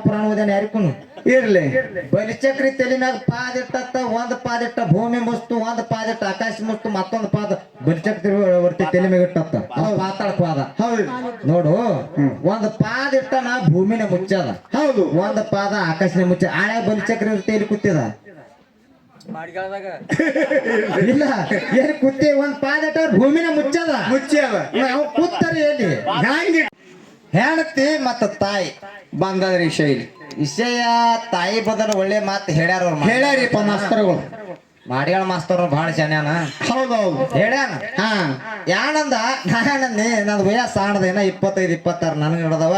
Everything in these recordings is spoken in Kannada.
ಪುರಾಣ ಓದ್ಯಾನ ಯಾರಿಗೂ ಇರ್ಲಿ. ಬಲಿಚಕ್ರಿ ತಲೆ ಮ್ಯಾಗ ಪಾದಿಟ್ಟ ಒಂದ್ ಪಾದಿಟ್ಟ ಭೂಮಿ ಮುಸ್ತು ಒಂದ್ ಪಾದಿಟ್ಟ ಆಕಾಶ ಮುಸ್ತು ಮತ್ತೊಂದ್ ಪಾದ ಬಲಿಚಕ್ರಿ ವರ್ತಿ ತಲೆ ಮ್ಯಾಗ ಇಟ್ಟತ್ತ ಪಾತಾಳ ಪಾದ. ಹೌದು ನೋಡು ಒಂದ್ ಪಾದಿಟ್ಟ ನಾ ಭೂಮಿನ ಮುಚ್ಚದ, ಹೌದು. ಒಂದ್ ಪಾದ ಆಕಾಶನೇ ಮುಚ್ಚ. ಆಳೆ ಬಲಿಚಕ್ರಿ ತೇಲಿ ಕೂತಿದ ಇಲ್ಲ ಏನ್ ಕೂತಿ ಒಂದ್ ಪಾದಿಟ್ಟ ಭೂಮಿನ ಮುಚ್ಚದ ಮುಚ್ಚ್ಯಾವ. ನಾವು ಕೂತಾರೆ ಎಲ್ಲಿ ಹ್ಯಾಂಗಿ ಹೆಣತಿ ಮತ್ತ ತಾಯಿ ಬಂದದ್ರಿ ಶೈಲಿ ವಿಷಯ. ತಾಯಿ ಬದಲು ಒಳ್ಳೆ ಮಾತು ಹೇಳ್ಯಾರ ಅವ್ರು. ಹೇಳ್ಯಾರಿಪ್ಪ ಮಾಸ್ತರ್ಗಳು. ಮಾಡಿಗಳ ಮಾಸ್ತರ್ ಬಹಳ ಚೆನ್ನಾನ ಹೌದೌದು ಹೇಳ್ಯಾನ. ಹಾ ಯಾನಂದ ನಾನಂದಿ ನನ್ ವಯಸ್ಸು ಆಣದೇನ 25-26 ನನ್ಗೆ ಹಿಡದವ.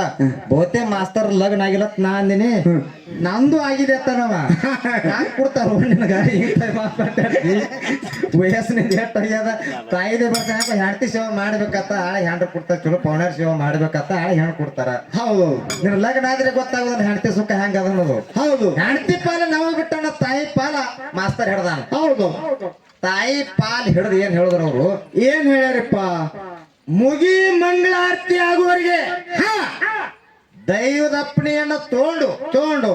ಬಹುತೇ ಮಾಸ್ತರ್ ಲಗ್ನ ಆಗಿಲ್ಲತ್ ನಾ ಅಂದಿನಿ. ನಂದು ಆಗಿದೆ ಅತ್ತನವ ಯಾಕೆ ಕೊಡ್ತಾರ ನಿನಗ ಮಾತಾಡ್ತಿ ವಯಸ್ಸಿನಿಂದ ಎಷ್ಟು ಆಗ್ಯದ. ತಾಯಿದೆ ಬರ್ತಾನ ಹೆಂಡತಿ ಸೇವೆ ಮಾಡ್ಬೇಕತ್ತ ಆಳೆ ಹೆಂಡ್ರು ಕೊಡ್ತಾರ. ಚಲೋ ಪೌಣರ್ ಸೇವೆ ಮಾಡ್ಬೇಕತ್ತ ಆಳೆ ಹೆಣ್ಣು ಕೊಡ್ತಾರ. ಹೌದು. ನಿನ್ ಲಗ್ನ ಆದ್ರೆ ಗೊತ್ತಾಗೋದನ್ನ ಹೆಂಡತಿ ಸುಖ ಹೆಂಗ ಅನ್ನೋದು. ಹೌದು. ಹೆಂಡತಿ ಪಾಲ ನಾವು ಬಿಟ್ಟಣ, ತಾಯಿ ಪಾಲ ಮಾಸ್ತರ್ ಹಿಡ್ದಾನ. ಹೌದು. ತಾಯಿ ಪಾಲ್ ಹಿಡಿದು ಏನ್ ಹೇಳಿದ್ರು ಅವ್ರು? ಏನ್ ಹೇಳ್ಯಾರಿಪ್ಪ? ಮುಗಿ ಮಂಗಳಾರತಿ ಆಗುವವರೆಗೆ ದೈವದ ಅಪ್ಪಣೆಯನ್ನ ತಗೊಂಡು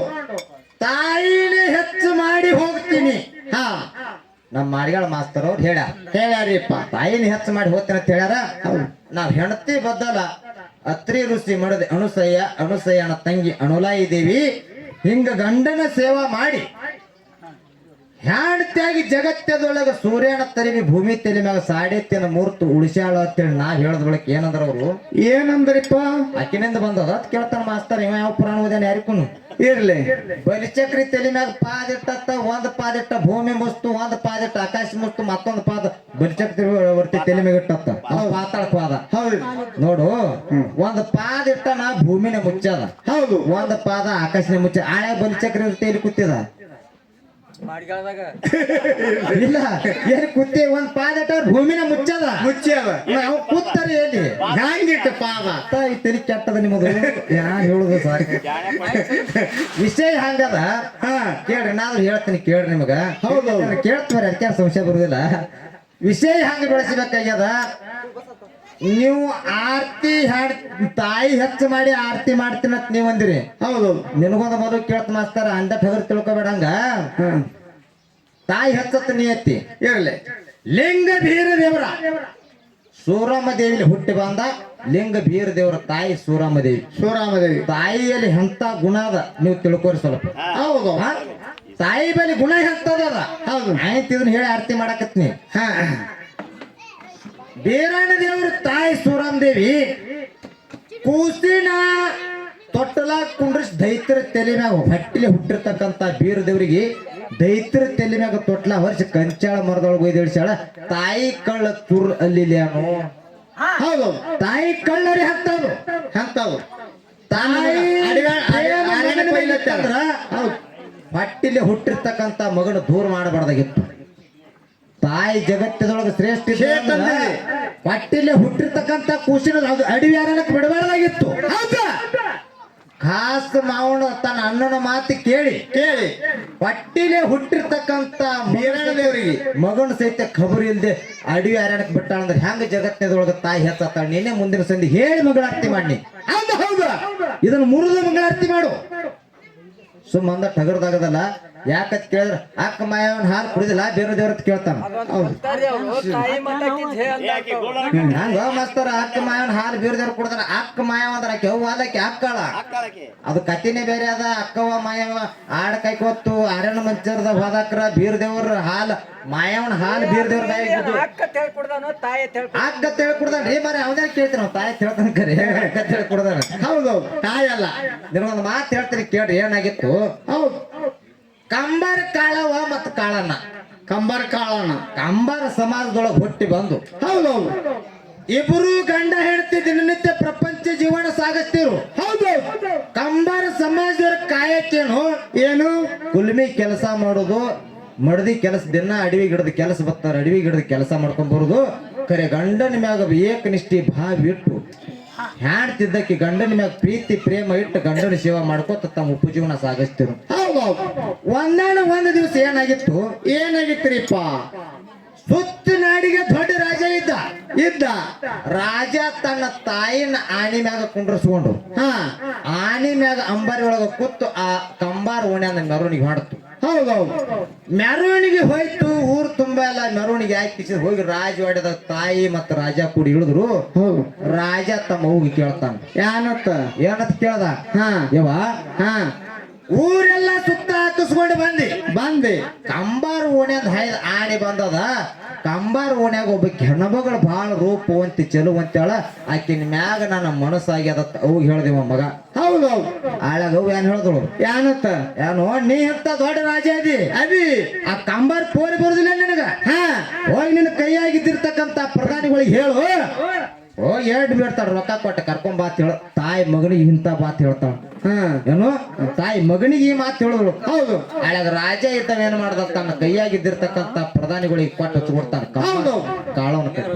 ತಾಯಿನೇ ಹೆಚ್ಚು ಮಾಡಿ ಹೋಗ್ತೀನಿ. ಹಾ ನಮ್ಮ ಮಾಡಿಗಳ ಮಾಸ್ತರ್ ಅವ್ರು ಹೇಳ್ಯಾರಿಪ್ಪ. ತಾಯಿನ ಹೆಚ್ಚು ಮಾಡಿ ಹೋಗ್ತೀನಿ ಅಂತ ಹೇಳ್ಯಾರ. ನಾವ್ ಹೆಂಡತಿ ಬದ್ದಲ್ಲ ಅತ್ರಿ ಋಷಿ ಮಾಡಿದ ಅನುಸಯ್ಯನ ತಂಗಿ ಅನುಲಾಯಿ ದೇವಿ ಹಿಂಗ ಗಂಡನ ಸೇವಾ ಮಾಡಿ ಹೆಂಡತಿಯಾಗಿ ಜಗತ್ತದೊಳಗ ಸೂರ್ಯನ ತರಿವಿ ಭೂಮಿ ತಲೆ ಮ್ಯಾಗ ಸಾಡೆತ್ತಿನ ಮೂರ್ತು ಉಳಿಸ್ಯಾಳ ಅಂತೇಳಿ ನಾವ್ ಹೇಳದ್ ಬಳಕ ಏನಂದ್ರ ಅವ್ರು? ಏನಂದ್ರಿಪ್ಪ? ಆಕಿನಿಂದ ಬಂದದ ಅದ್ ಕೇಳ್ತಾನ ಮಾಸ್ತರ್. ಇವ ಯಾವ ಪುರಾಣ ಓದ್ಯಾನ ಯಾರಿಗೂ ಇರ್ಲಿ. ಬಲಿಚಕ್ರಿ ತಲೆ ಮ್ಯಾಗ ಪಾದಿಟ್ಟ ಒಂದ್ ಪಾದಿಟ್ಟ ಭೂಮಿ ಮುಸ್ತು ಒಂದ್ ಪಾದಿಟ್ಟ ಆಕಾಶ ಮುಸ್ತು ಮತ್ತೊಂದ್ ಪಾದ ಬಲಿಚಕ್ರಿ ವರ್ತಿ ತಲೆ ಮ್ಯಾಗ ಇಟ್ಟತ್ತ ಪಾತಾಳ ಪಾದ. ಹೌದು. ನೋಡು ಒಂದ್ ಪಾದಿಟ್ಟ ನಾ ಭೂಮಿನ ಮುಚ್ಚದ, ಹೌದು. ಒಂದ್ ಪಾದ ಆಕಾಶನೇ ಮುಚ್ಚ. ಆಳೆ ಬಲಿಚಕ್ರಿ ತೇಲಿ ಕೂತಿದ ಇಲ್ಲ ಏನ್ ಕೂತಿ ಒಂದ್ ಪಾದಿಟ್ಟ ಭೂಮಿನ ಮುಚ್ಚದ ಮುಚ್ಚ್ಯಾವ. ನಾವು ಕೂತಾರೆ ಎಲ್ಲಿ ಹ್ಯಾಂಗಿಟ್ಟ ಪಾದ ತಾಯಿ ತಲೆ ಕೆಟ್ಟದ ನಿಮ್ಮದು. ಯಾ ಹೇಳುದು ಸಾಕು. ವಿಷಯ ಹಂಗದ. ಹಾ ಕೇಳ್ರಿ ನಾದ್ರು ಹೇಳ್ತೀನಿ ಕೇಳ್ರಿ ನಿಮಗ. ಹೌದು. ಕೇಳ್ತಾರೆ ಅದಕ್ಕೆ ಸಂಶಯ ಬರುದಿಲ್ಲ. ವಿಷಯ ಹಂಗ ಬೆಳೆಸಬೇಕಾಗ್ಯದ. ನೀವು ಆರ್ತಿ ಹಾಡ್ ತಾಯಿ ಹೆಚ್ಚು ಮಾಡಿ ಆರ್ತಿ ಮಾಡ್ತೀನಿ ಅಂತ ನೀವ್ ಅಂದಿರಿ. ಹೌದು. ನಿನಗೊಂದು ಮೊದಲು ಕೇಳ್ತ ಮಾಸ್ತಾರ ಅಂದ ಫೆಗರ್ ತಿಳ್ಕೊಬೇಡಂಗ. ತಾಯಿ ಹೆಚ್ಚತ್ತ ನೀ ಎತ್ತಿ ಇರ್ಲಿ. ಲಿಂಗ ಬೀರ ದೇವರ ಸೂರಮ್ಮ ದೇವಿಲಿ ಹುಟ್ಟಿ ಬಂದ ಲಿಂಗ ಬೀರ ದೇವರ ತಾಯಿ ಸೂರಮ್ಮ ದೇವಿ. ಶಿವರಾಮದೇವಿ ತಾಯಿಯಲ್ಲಿ ಎಂತ ಗುಣ ಅದ ನೀವು ತಿಳ್ಕೊರಿ ಸ್ವಲ್ಪ. ಹೌದು. ತಾಯಿ ಬಳಿ ಗುಣ ಎಂತದ. ಹೌದು. ಆಯ್ತು ಇದನ್ನ ಹೇಳಿ ಆರ್ತಿ ಮಾಡಕತ್ನಿ. ಹಾ ಬೀರಣ್ಣ ದೇವ್ರ ತಾಯಿ ಸೂರಮ್ಮ ದೇವಿ ಕೂಸಿನ ತೊಟ್ಟಲ ಕುಂಡ್ರಿಸ್ ದೈತ್ರ ತಲೆ ಮ್ಯಾಗ ಹೊಟ್ಟಿಲೆ ಹುಟ್ಟಿರ್ತಕ್ಕಂತ ಬೀರ ದೇವ್ರಿಗೆ ದೈತ್ರ ತಲೆ ಮ್ಯಾಗ ತೊಟ್ಲ ವರ್ಷ ಕಂಚಾಳ ಮರದೊಳಗೆ ಒಯ್ದಿಡ್ಸ್ಯಾಳ. ತಾಯಿ ಕಳ್ಳ ತುರ್ ಅಲ್ಲಿ ಹೌದು. ತಾಯಿ ಕಳ್ಳರಿ ಹತ್ತದು ಅಂತವು ಹೊಟ್ಟಿಲೆ ಹುಟ್ಟಿರ್ತಕ್ಕಂತ ಮಗನ ದೂರ ಮಾಡಬಾರ್ದಾಗಿತ್ತು. ತಾಯಿ ಜಗತ್ತದೊಳಗೆ ಶ್ರೇಷ್ಠ ಹೊಟ್ಟಿಲೆ ಹುಟ್ಟಿರ್ತಕ್ಕಂತ ಕೂಸಿನ ಅಡವಿ ಯಾರಕ್ಕೆ ಬಿಡಬಾರ್ದಾಗಿತ್ತು. ಖಾಸ್ ಮಾವನ ತನ್ನ ಅಣ್ಣನ ಮಾತು ಕೇಳಿ ಹೊಟ್ಟಿಲೆ ಹುಟ್ಟಿರ್ತಕ್ಕಂತ ದೇವರಿಗೆ ಮಗನ ಸಹಿತ ಖಬರ್ ಇಲ್ದೆ ಅಡವಿ ಅರಣ್ಯಕ್ಕೆ ಬಿಟ್ಟ ಅಂದ್ರೆ ಹೆಂಗ ಜಗತ್ತಿನದೊಳಗ ತಾಯಿ ಹೆಚ್ಚತ್ತಾಳ. ನೀನೆ ಮುಂದಿನ ಸಂಧಿ ಹೇಳಿ ಮಂಗಳಾರತಿ ಮಾಡಿ. ಹೌದು ಇದನ್ನ ಮುರಿದು ಮಂಗಳಾರತಿ ಮಾಡು. ಸುಮ್ಮಂದ ಟಗರ್ದಾಗದಲ್ಲ. ಯಾಕತ್ ಕೇಳಿದ್ರ ಅಕ್ಕ ಮಾಯವನ್ ಹಾಲು ಕುಡಿದಿಲ್ಲ ಬೇರೆ ದೇವ್ರ ಕೇಳ್ತಾನ. ಹಂಗ ಮಾಸ್ತರ ಅಕ್ಕ ಮಾಯವನ್ ಹಾಲು ಬೇರೆ ದೇವ್ರ ಕುಡ್ತಾನ. ಅಕ್ಕ ಮಾಯವ ಅಂದ್ರ ಆಕೆ ಅವ್ವ ಅದಕ್ಕೆ ಅಕ್ಕಳ. ಅದು ಕತಿನೇ ಬೇರೆ ಅದ. ಅಕ್ಕವ ಮಾಯವ ಆಡ ಕೈ ಕೊತ್ತು ಅರಣ್ಯ ಮಂಚರದ ಹೋದಾಕ್ರ ಬೀರ್ ದೇವ್ರ ಹಾಲು ಮಾಯವನ್ ಹಾಲು ಬೀರ್ ದೇವ್ರ ಅಕ್ಕ ತೇಳ್ ಕುಡ್ದಾನ್ರಿ ಮರ ಅವನೇ ಕೇಳ್ತೀನಿ. ನಾವು ತಾಯಿ ಹೇಳ್ತಾನ ಕರಿ ಅಕ್ಕ ತೇಳ್ ಕುಡ್ದಾನ. ಹೌದೌದು ತಾಯಿ ಅಲ್ಲ. ನಿನಗೊಂದು ಮಾತು ಹೇಳ್ತೀನಿ ಕೇಳ್ರಿ ಏನಾಗಿತ್ತು. ಹೌದು. ಕಂಬಾರ ಕಾಳವ ಮತ್ತು ಕಾಳಣ್ಣ ಕಂಬಾರ ಸಮಾಜದೊಳಗೆ ಹುಟ್ಟಿ ಬಂದು ಹೌದೌದು ಇಬ್ರು ಗಂಡ ಹೆಂಡತಿ ದಿನನಿತ್ಯ ಪ್ರಪಂಚ ಜೀವನ ಸಾಗಿಸ್ತಿರು. ಹೌದು. ಕಂಬಾರ ಸಮಾಜದವ್ರ ಕಾಯಕ್ಕೇನು ಕುಲ್ಮಿ ಕೆಲಸ ಮಾಡೋದು, ಮಡದಿ ಕೆಲಸ, ದಿನ ಅಡವಿ ಗಿಡದ ಕೆಲಸ ಬರ್ತಾರ, ಅಡವಿ ಗಿಡದ ಕೆಲಸ ಮಾಡ್ಕೊಂಡ್ ಬರುದು. ಕರೆ ಗಂಡನ ಮ್ಯಾಗ ಏಕನಿಷ್ಠಿ ಭಾವ ಇಟ್ಟು ಹ್ಯಾಡ್ತಿದ್ದಕ್ಕೆ ಗಂಡನ ಮ್ಯಾಗ ಪ್ರೀತಿ ಪ್ರೇಮ ಇಟ್ಟು ಗಂಡನ ಸೇವಾ ಮಾಡ್ಕೋತ ತಮ್ಮ ಉಪಜೀವನ ಸಾಗಿಸ್ತಿರು. ಒಂದ್ ದಿವಸ ಏನಾಗಿತ್ರಿಪ್ಪ, ಸುತ್ತ ನಾಡಿಗೆ ದೊಡ್ಡ ರಾಜ ಇದ್ದ. ಇದ್ದ ರಾಜ ತನ್ನ ತಾಯಿನ ಆನಿ ಮ್ಯಾಗ ಕುಂಡ್ರಸ್ಕೊಂಡು ಹಾ ಆನಿ ಮ್ಯಾಗ ಅಂಬಾರಿ ಒಳಗ ಕೂತು ಆ ಕಂಬಾರ ಓಣ್ಯಾನ ಮೆರವಣಿಗೆ ಮಾಡ್ತು. ಹೌದೌದು ಮೆರವಣಿಗೆ ಹೋಯ್ತು, ಊರು ತುಂಬಾ ಎಲ್ಲ ಮೆರವಣಿಗೆ ಹಾಕಿ ಹೋಗಿ ರಾಜವಾಡ್ಯದ ತಾಯಿ ಮತ್ತು ರಾಜ ಕೂಡಿ ಇಳಿದ್ರು. ಹೌದು ರಾಜ ತಮ್ಮ ಅವ್ಗೆ ಕೇಳ್ತಾನ, ಯಾನತ್ತ ಏನಂತ ಕೇಳ್ದ, ಹಾ ಯವ್ವ ಹಾ ಊರೆಲ್ಲ ಸುತ್ತ ಹಾಕಿಸ್ಕೊಂಡು ಬಂದೆ ಕಂಬಾರ ಓಣ್ಯಾದ ಹೈದ ಆಣಿ ಬಂದದ. ಕಂಬಾರ ಓಣ್ಯಾಗ ಒಬ್ಬ ಹೆಣ್ಮಗಳು ಬಹಳ ರೂಪವಂತಿ ಚೆಲುವಂತೇಳ, ಆಕಿನ ಮ್ಯಾಗ ನನ್ನ ಮನಸ್ಸಾಗ್ಯದ ಅವ್ ಹೇಳ್ದೇವ ಮಗ. ಹೌದೌದು ಆಳಾಗ ಅವ್ ಏನ್ ಹೇಳಿದಳು, ಯಾನತ್ತ ಏನೋ ನೀ ಅಂತ ದೊಡ್ಡ ರಾಜ ಅದಿ ಆ ಕಂಬಾರ ಪೋರಿ ಬರುದಿಲ್ಲ ನಿನಗ, ಹಾ ಹೋಗಿ ನಿನ್ನ ಕೈಯಾಗಿದ್ದಿರ್ತಕ್ಕಂತ ಪ್ರಧಾನಿಗಳಿಗೆ ಹೇಳು, ಹೋಗಿ ಎರಡು ಬೀಳ್ತಾಳ ರೊಕ್ಕ ಕೊಟ್ಟ ಕರ್ಕೊಂಡ್ ಬಾತ್ ಹೇಳ. ತಾಯಿ ಮಗನಿಗೆ ಇಂತ ಬಾತ್ ಹೇಳ್ತಾಳ. ಹಾ ಏನು ತಾಯಿ ಮಗನಿಗೆ ಈ ಮಾತು ಹೇಳಿದ್ರು. ಹೌದು ಆಳಾಗ ರಾಜ ಇದ್ದಾವ ಏನ್ ಮಾಡ್ದ, ತನ್ನ ಕೈಯಾಗಿದ್ದಿರ್ತಕ್ಕಂತ ಪ್ರಧಾನಿಗಳಿಗೆ ಕೊಟ್ಟು ಹಚ್ಕೊಡ್ತಾನ ಹೌದು. ಕಾಳವನ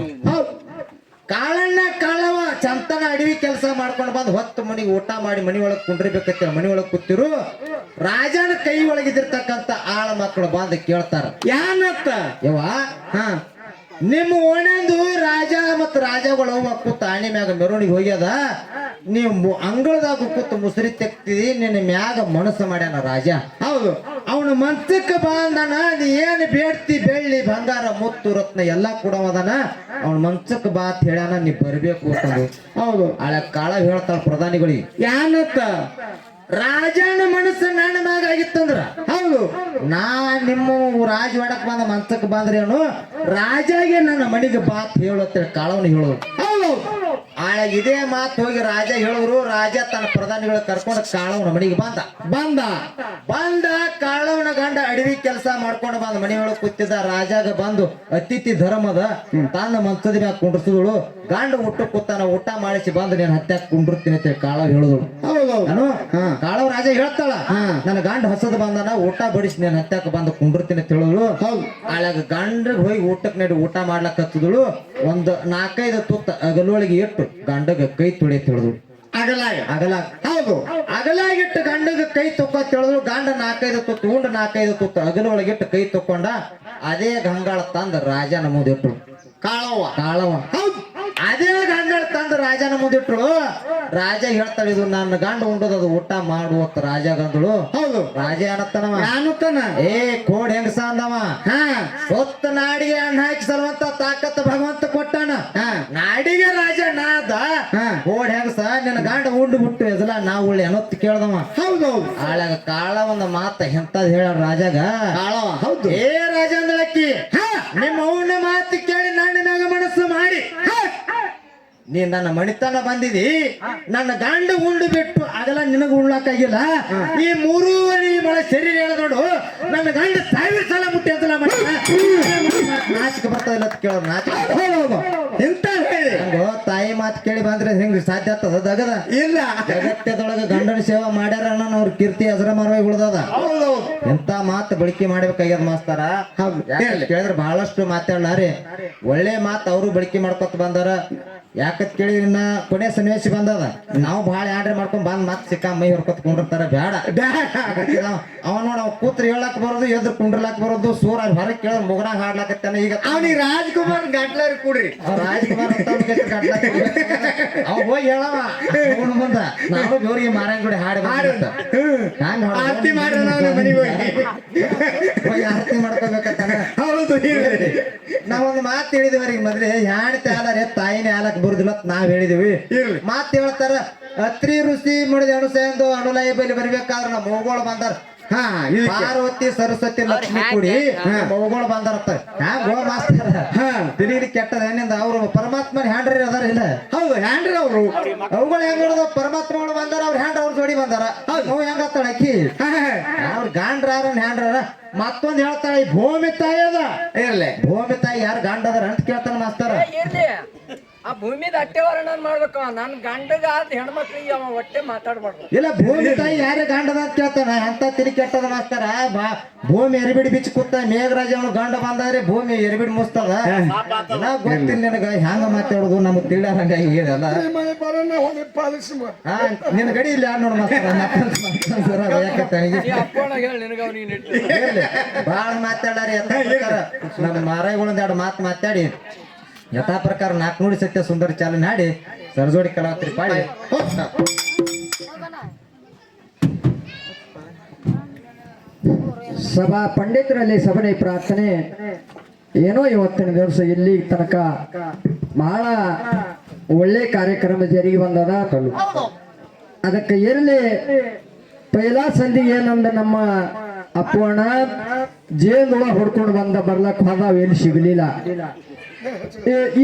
ಹೌದು ಕಾಳವ ಚಂತನ ಅಡವಿ ಕೆಲಸ ಮಾಡ್ಕೊಂಡು ಬಂದು ಹೊತ್ತು ಮನಿಗೆ ಊಟ ಮಾಡಿ ಮನಿ ಒಳಗ್ ಕುಂಡ್ರಿಬೇಕಂತ ಮನಿ ಒಳಗ್ ಕೂತಿರು. ರಾಜನ ಕೈ ಒಳಗಿದ್ದಿರ್ತಕ್ಕಂತ ಆಳ ಮಕ್ಕಳು ಬಂದು ಕೇಳ್ತಾರ, ಯಾನತ್ತ ಯವ್ವ ಹಾ ನಿಮ್ಮ ಓಣ್ಯಂದು ರಾಜ ಮತ್ತ ರಾಜಗಳು ಕೂತ ಆಣಿ ಮ್ಯಾಗ ಮೆರವಣಿಗೆ ಹೋಗ್ಯದ, ನೀವು ಅಂಗಳದಾಗ ಕೂತು ಮುಸುರಿ ತೆಗ್ತಿದಿ, ನಿನ್ನ ಮ್ಯಾಗ ಮನಸ್ಸು ಮಾಡ್ಯಾನ ರಾಜ. ಹೌದು ಅವನ ಮನ್ಸಕ್ಕೆ ಬಂದನ, ನೀ ಏನು ಬೇಡ್ತಿ ಬೆಳ್ಳಿ ಬಂಗಾರ ಮುತ್ತು ರತ್ನ ಎಲ್ಲಾ ಕೊಡವದನ, ಅವನ ಮನ್ಸಕ್ಕೆ ಬಾ ಅಂತ ಹೇಳ್ಯಾನ, ನೀ ಬರ್ಬೇಕು ಅಂತಂದು. ಹೌದು ಹಳೆ ಕಾಳ ಹೇಳ್ತಾಳ ಪ್ರಧಾನಿಗಳಿಗೆ, ಯಾನತ್ತ ರಾಜನ ಮನಸ್ಸು ನನ್ನ ಮ್ಯಾಗ ಆಗಿತ್ತಂದ್ರ ಹೌದು ನಾ ನಿಮ್ಮ ರಾಜವಾಡಕ್ ಬಂದ ಮನ್ಸಕ್ಕೆ ಬಂದ್ರೇನು, ರಾಜಾಗೆ ನನ್ನ ಮನೆಗೆ ಬಾತ್ ಹೇಳುತ್ತೇಳಿ ಕಾಳವನು ಹೇಳು. ಹೌದು ಆಳ ಇದೇ ಮಾತು ಹೋಗಿ ರಾಜ ಹೇಳಿದ್ರು. ರಾಜ ತನ್ನ ಪ್ರಧಾನಿಗಳು ಕರ್ಕೊಂಡು ಕಾಳವನ ಮನೆಗೆ ಬಂದ ಬಂದ ಕಾಳವನ ಗಂಡ ಅಡವಿ ಕೆಲಸ ಮಾಡ್ಕೊಂಡು ಬಂದ ಮನೆಯೊಳಗೆ ಕೂತಿದ್ದ. ರಾಜಾಗ ಬಂದು ಅತಿಥಿ ಧರ್ಮದ ತನ್ನ ಮನ್ಸದ ಮ್ಯಾಗ ಕುಂಡ್ರಸಿದಳು. ಗಂಡ ಊಟ ಕೂತಾನ, ಊಟ ಮಾಡಿಸಿ ಬಂದು ನೀನ್ ಹತ್ಯಾಕ ಕುಂಡಿರ್ತೀನಿ ಅಂತ ಕಾಳವ ಹೇಳಿದಳು. ಹೌದು ನಾನು ಕಾಳವ ರಾಜ ಹೇಳ್ತಾಳ, ನನ್ನ ಗಂಡ ಹಸದ ಬಂದನ, ಊಟ ಬಡಿಸಿ ನೀನ್ ಹತ್ಯಾಕ ಬಂದು ಕುಂಡಿರ್ತೀನಿ ಅಂತ ಹೇಳಿದ್ರು. ಹೌದು ಆಳಾಗ ಗಂಡಗ್ ಹೋಗಿ ಊಟಕ್ಕೆ ನಡಿ ಊಟ ಮಾಡ್ಲಕ್ ಹತ್ತಿದಳು. ಒಂದು 4-5 ತುತ್ತ ಅಗಲೊಳಗೆ ಇಟ್ಟು ಗಂಡಗ ಕೈ ತೊಳಿ ತಿಳಿದ್ರು. ಹೌದು ಅಗಲಾಗಿಟ್ಟು ಗಂಡಗ ಕೈ ತೊಕ್ಕೊತ್ ಹೇಳಿದ್ರು. ಗಂಡ 4-5 ತುತ್ತು ಉಂಡು 4-5 ತುತ್ತು ಅಗಲೊಳಗಿಟ್ಟು ಕೈ ತೊಕ್ಕೊಂಡ. ಅದೇ ಗಂಗಾಳ ತಂದ ರಾಜನ ಮುಂದಿಟ್ರು. ಕಾಳವ ಹೌದು ಅದೇ ಗಂಗಾಳ ತಂದ ರಾಜನ ಮುಂದಿಟ್ರು. ರಾಜ ಹೇಳ್ತಾಳೆ, ಇದು ನನ್ನ ಗಂಡ ಉಂಡದ ಊಟ ಮಾಡುವತ್ ರಾಜ ಗಂದಳು. ಹೌದು ರಾಜ ಏನತ್ತನವ, ಯಾನತ್ತನ ಏ ಕೋಡ್ ಹೆಂಗಸ ಅಂದವ, ಹಾ ಸೊತ್ತ ನಾಡಿಗೆ ಅಣ್ಣ ಹಾಕಿ ಸಲ್ವಂತ ತಾಕತ್ ಭಗವಂತ ಕೊಟ್ಟಾನ. ನಾಡಿಗೆ ರಾಜ ನಾದ ಕೋಡ್ ಹೆಂಗಸ, ನಿನ್ನ ಗಂಡ ಉಂಡು ಬಿಟ್ಟು ಎದಲ ನಾವು ಉಳ್ಳಿ ಅನ್ನೊತ್ತು ಕೇಳ್ದವ. ಹೌದೌದು ಆಳಾಗ ಕಾಳ ಒಂದ ಮಾತ ಎಂತದ್ ಹೇಳ ರಾಜಾಗ, ಕಾಳವ ಹೌದು ಏ ರಾಜ ಅಂದಳಕ್ಕಿ, ನಿಮ್ಮ ಅವನ ಮಾತು ಕೇಳಿ ನನ್ನ ಮ್ಯಾಗ ಮನಸ್ಸು ಮಾಡಿ ನೀ ನನ್ನ ಮಣಿತನ ಬಂದಿದಿ. ನನ್ನ ಗಂಡ ಉಂಡು ಬಿಟ್ಟು ಅದೆಲ್ಲ ನಿನಗ ಉಣ್ಲಾಕಾಗಿಲ್ಲ. ಈ 3 ಮಳೆ ಶರೀರ ಹೇಳ ನೋಡು, ನನ್ನ ಗಂಡ 1000 ಸಲ ಮುಟ್ಟಿ ಅಂತಲ್ಲ ನಾಚಿಕೆ ಬರ್ತದಿಲ್ಲ ಅಂತ ಕೇಳೋದು. ನಾಚಿಕೆ ಎಂತ ಹೇಳಿ ಹಂಗೋ ತಾಯಿ ಮಾತು ಕೇಳಿ ಬಂದ್ರೆ ಹೆಂಗ್ ಸಾಧ್ಯ ಆಗ್ತದ? ದಗದ ಇಲ್ಲ ಜಗತ್ತದೊಳಗ ಗಂಡನ ಸೇವಾ ಮಾಡ್ಯಾರ ಅವ್ರ ಕೀರ್ತಿ ಹೆಸರ ಮರವಾಗಿ ಉಳ್ದದ. ಎಂತ ಮಾತು ಬಳಕೆ ಮಾಡ್ಬೇಕಾಗ್ಯದ ಮಾಸ್ತಾರ. ಕೇಳಿದ್ರೆ ಬಹಳಷ್ಟು ಮಾತಾಡ್ಲಾರಿ, ಒಳ್ಳೆ ಮಾತು ಅವರು ಬಳಕೆ ಮಾಡ್ಕೊತ ಬಂದಾರ. ಯಾಕತ್ ಕೇಳಿ ಇನ್ನ ಕೊನೆ ಸನ್ನಿವೇಶ ಬಂದದ, ನಾವು ಬಹಳ ಆರ್ಡರ್ ಮಾಡ್ಕೊಂಡ್ ಬಂದ್ ಮತ್ ಸಿಕ್ಕ ಮೈ ಹೊರ್ಕೊತ್ ಕುಂಡಿರ್ತಾರ. ಬೇಡ ಅವ ನೋಡ, ಅವ್ ಕೂತ್ರ ಹೇಳಕ್ ಬರೋದು, ಎದ್ರ ಕುಂಡ್ರಲಾಕ್ ಬರೋದು, ಸೂರ ಹೊರಗೆ ಕೇಳ ಮುಗನಾಗ ಹಾಡ್ಲಾಕತ್ತಾನ. ಈಗ ಅವನಿಗೆ ರಾಜ್ಕುಮಾರ್ ಗಟ್ಲಾರಿ ಕೂಡ್ರಿ, ರಾಜ್ಕುಮಾರ್ ಅವ್ ಹೋಗಿ ಹೇಳವ ಅವನ ಮುಂದ, ನಾವು ಜೋರಿಗೆ ಮಾರಂಗುಡಿ ಹಾಡಿ ಆರತಿ ಮಾಡ್ರ ಮನೆಗೆ ಹೋಗಿ ಆರತಿ ಮಾಡ್ಕೋಬೇಕತ್ತಾನ. ಹೌದು ನಾವೊಂದು ಮಾತು ಹೇಳಿದಿವರಿಗೆ ಮೊದ್ಲೇ, ಹೆಣ್ತಿ ಆಲಾರೆ ತಾಯಿನೇ ಆಲಕ್ ಬರುದಿಲ್ಲ ನಾವ್ ಹೇಳಿದಿವಿ. ಮಾತು ಹೇಳ್ತಾರ, ಅತ್ರಿ ಋಷಿ ಮುಡಿದ ಅಣುಸ ಎಂದು ಅಣುಲಯ ಬಲಿ ಬರ್ಬೇಕಾದ್ರ ನಮ್ಮ ಮೌಗೋಳು ಬಂದಾರ. ಪಾರ್ವತಿ ಸರಸ್ವತಿ ಲಕ್ಷ್ಮಿ ಕೂಡಿ ಮೌಗೋಳು ಬಂದಾರತ್ತ. ಹ್ಯಾಂಗ ಮಾಸ್ತಾರ ತಿರುಗಿ ಕೆಟ್ಟದ ಏನಿಂದ ಅವ್ರು ಪರಮಾತ್ಮನ ಹ್ಯಾಂಡ್ರಿ ಅದಾರ ಇಲ್ಲ? ಹೌದು ಹ್ಯಾಂಡ್ರಿ ಅವರು ಅವುಗಳು ಹೆಂಗ ಹೇಳೋದು, ಪರಮಾತ್ಮಗಳು ಬಂದಾರ, ಅವ್ರ ಹ್ಯಾಂಡ್ರ ಅವ್ರ ಜೋಡಿ ಬಂದಾರ. ನಾವು ಹೆಂಗತ್ತಾಳ ಅಕ್ಕಿ ಅವ್ರ ಗಾಂಡ್ರಾರ ಹ್ಯಾಂಡ್ರಾರ. ಮತ್ತೊಂದ್ ಹೇಳ್ತಾಳ, ಈ ಭೂಮಿ ತಾಯಿ ಅದ ಇರ್ಲಿ, ಭೂಮಿ ತಾಯಿ ಯಾರು ಗಂಡ ಅದಾರ ಅಂತ ಕೇಳ್ತಾನ ಮಾಸ್ತಾರ. ಆ ಭೂಮಿದ ಅಟ್ಟೆ ವರ್ಣನ ಮಾಡ್ಬೇಕು. ನನ್ ಗಂಡಗ ಆದ ಹೆಣ್ಮಕ್ಳಿಗೆ ಅವ ಒಟ್ಟೆ ಮಾತಾಡ್ಬಾರ್ದು. ಇಲ್ಲ, ಭೂಮಿ ತಾಯಿ ಯಾರೇ ಗಂಡದ ಅಂತ ಕೇಳ್ತಾನ. ಅಂತ ತಿಳಿ ಕೆಟ್ಟದ ಮಾಸ್ತಾರ. ಭೂಮಿ ಎರಿಬಿಡಿ ಬಿಚ್ಚಿ ಕೂತ ಮೇಘರಾಜ ಅವನು ಗಂಡ ಬಂದಾರೆ, ಭೂಮಿ ಎರಿಬಿಡಿ ಮುಸ್ತದ. ಗೊತ್ತಿಲ್ಲ ನಿನಗ ಹೆಂಗ ಮಾತಾಡೋದು, ನಮಗ್ ತಿಳಿಯಲ್ಲ ಇದೆಲ್ಲ. ನಿನ್ ಗಡಿ ಇಲ್ಲ ನೋಡ್ ಮಾಸ್ತಾರ. ಬಾಳ ಮಾತಾಡಾರಿ ನಮ್ಮ ಮಾರಾಯಿಗಳೊಂದ್ 2 ಮಾತು ಮಾತಾಡಿ ಯಥಾ ಪ್ರಕಾರ 4 ನುಡಿ ಸತ್ಯ ಸುಂದರ ಚಾಲನೆ ಹಾಡಿ ಸರಜೋಡಿ ಕಲಾವತ್ರಿ ಪಾಡಿ ಹೋಗ್ತಾ ಸಭಾ ಪಂಡಿತರಲ್ಲಿ ಸಭೆ ಪ್ರಾರ್ಥನೆ ಏನೋ ಇವತ್ತಿನ ದಿವಸ ಇಲ್ಲಿ ತನಕ ಬಹಳ ಒಳ್ಳೆ ಕಾರ್ಯಕ್ರಮ ಜರುಗಿ ಬಂದದ. ಅದಕ್ಕೆ ಇರಲಿ ಪೈಲಾ ಸಂಧಿಗೆ ಏನಂದ ನಮ್ಮ ಅಪ್ಪಣ್ಣ ಜೇನುಳ ಹೊಡ್ಕೊಂಡು ಬರ್ಲಕ್ ಹೋದ ಎಲ್ಲಿ ಸಿಗಲಿಲ್ಲ.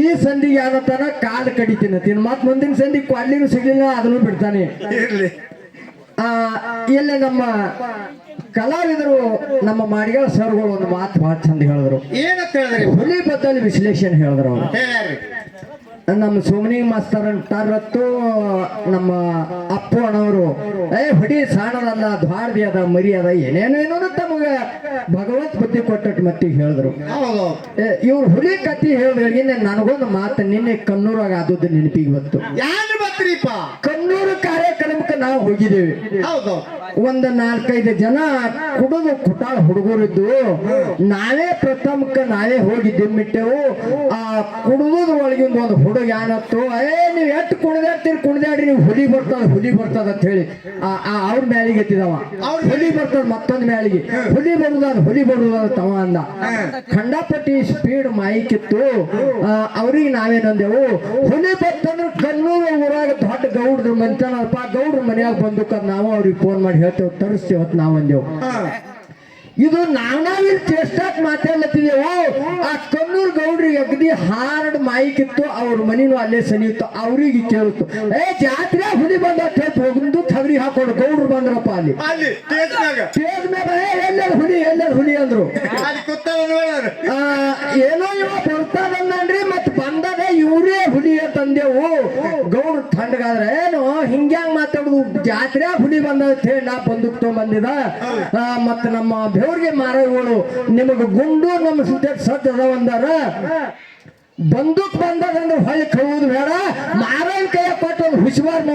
ಈ ಸಂಧಿಗೆ ಯಾವತ್ತನ ಕಾಲು ಕಡಿತೀನಿ ಮತ್ ಮುಂದಿನ ಸಂಧಿಗೆ ಕ್ವಾಡ್ಲಿನೂ ಸಿಗ್ಲಿಲ್ಲ ಅದನ್ನು ಬಿಡ್ತಾನೆ. ಇಲ್ಲಿ ನಮ್ಮ ಕಲಾವಿದರು ನಮ್ಮ ಮಾಡಿಗಳ ಸರ್ಗಳು ಒಂದು ಮಾತು ಬಹಳ ಚಂದ ಹೇಳಿದ್ರು. ಏನಂತ ಹೇಳಿದ್ರಿ? ಹುಲಿ ಬದ್ದಲ್ಲಿ ವಿಶ್ಲೇಷಣೆ ಹೇಳಿದ್ರು ಅವರು. ನಮ್ಮ ಸೋಮನಿ ಮಾಸ್ತರ್ ಅಂತಾರತ್ತು ನಮ್ಮ ಅಪ್ಪು ಅಣ್ಣವರು ಹೊಡಿ ಸಾಣದಲ್ಲ ದ್ವಾರದಿ ಅದ ಮರಿ ಅದ ಏನೇನೇನೋ ತಮಗ ಭಗವಂತ ಬುದ್ಧಿ ಕೊಟ್ಟಟ್ಟು ಮತ್ತಿಗೆ ಹೇಳಿದ್ರು. ಇವ್ರು ಹುಲಿ ಕತ್ತಿ ಹೇಳಿದ್ರೆ ನನಗೊಂದು ಮಾತು ನಿನ್ನೆ ಕಣ್ಣೂರಾಗ ಆದದ್ದು ನೆನಪಿಗೆ ಬಂತು. ಕಣ್ಣೂರು ಕಾರ್ಯಕ್ರಮಕ್ಕೆ ನಾವು ಹೋಗಿದ್ದೇವೆ. ಒಂದು 4-5 ಜನ ಕುಡಿದು ಕುಟಾಳ ಹುಡುಗರಿದ್ದು ನಾವೇ ಪ್ರಥಮಕ್ಕೆ ನಾವೇ ಹೋಗಿದ್ದೆ ಮಿಟ್ಟೆವು. ಆ ಕುಡಿದ ಒಳಗಿಂದ ಒಂದು ಹುಡುಗ ಏನತ್ತು ನೀವ್ ಎಷ್ಟು ಕುಣಿದಾಡ್ರಿ ನೀವು ಹುಲಿ ಬರ್ತದ ಅಂತ ಹೇಳಿ ಅವ್ರ ಮ್ಯಾಲಿಗೆ ಎತ್ತಿದವ. ಹುಲಿ ಬರ್ತದ ಮತ್ತೊಂದು ಮ್ಯಾಲಿಗೆ ಹುಲಿ ಬರುದ ತವ ಅಂದ. ಖಂಡಪಟ್ಟಿ ಸ್ಪೀಡ್ ಮಾಯಿಕಿತ್ತು. ಅವ್ರಿಗೆ ನಾವೇನಂದೆವು ಹುಲಿ ಬರ್ತಂದ್ರೆ ಕಣ್ಣೂರು ಊರಾಗ ದೊಡ್ಡ ಗೌಡ್ರ ಮಂತನಪ್ಪ ಗೌಡ್ರ ಮನ್ಯಾಗ ಬಂದು ನಾವು ಅವ್ರಿಗೆ ಫೋನ್ ಮಾಡಿ ಹೇಳ್ತೇವೆ ತರಿಸ್ತೇವತ್ ನಾವ್ ಅಂದೆವು. ಇದು ನಾವಿಲ್ಲಿ ಚೇಷ್ಟಾಕ್ ಮಾತಾಡ್ಲತ್ತಿದೆವು. ಆ ಕಣ್ಣೂರ್ ಗೌಡ್ರಿಗೆ ಅಗದಿ ಹಾರ್ಡ್ ಮೈಕಿತ್ತು. ಅವ್ರ ಮನಿನೂ ಅಲ್ಲೇ ಸನಿಯಿತ್ತು. ಅವ್ರಿಗೆ ಕೇಳಿತ್ತು ಜಾತ್ರೆ ಹುಲಿ ಬಂದ ಹೋಗುದು ಥಗರಿ ಹಾಕೊಂಡು ಗೌಡ್ರು ಬಂದ್ರಪ್ಪ ಅಲ್ಲಿ ಸ್ಟೇಜ್ ಮ್ಯಾಗ ಎಲ್ಲರ ಹುಲಿ ಅಂದ್ರು. ಏನೋ ಇವ ಬರ್ತಾನಂದ್ರಿ ಮತ್ ಬಂದದ ಇವ್ರೇ ಹುಲಿ ಅಂತಂದೆವು. ಗೌಡ್ರು ಥಂಡ್ಗಾದ್ರೆ ಏನು ಹಿಂಗ್ಯಾಂಗ್ ಮಾತಾಡುದು ಜಾತ್ರೆ ಹುಲಿ ಬಂದ ಹೇಳಿ ನಾ ಬಂದೂಕ್ ತಗೊಂಬಂದಿದ. ಮತ್ ನಮ್ಮ ಬೆವ್ರಿಗೆ ಮಾರಗಳು ನಿಮಗ ಗುಂಡು ನಮ್ಮ ಸತ್ ಅದ ಒಂದಾರ ಬಂದೂಕ್ ಬಂದದಂದ್ರೆ ಹೊಳಿ ಕಳುವುದು ಬೇಡ ಮಾರನ್ ಕೈ ಕೊಟ್ಟು ಹುಷಾರ್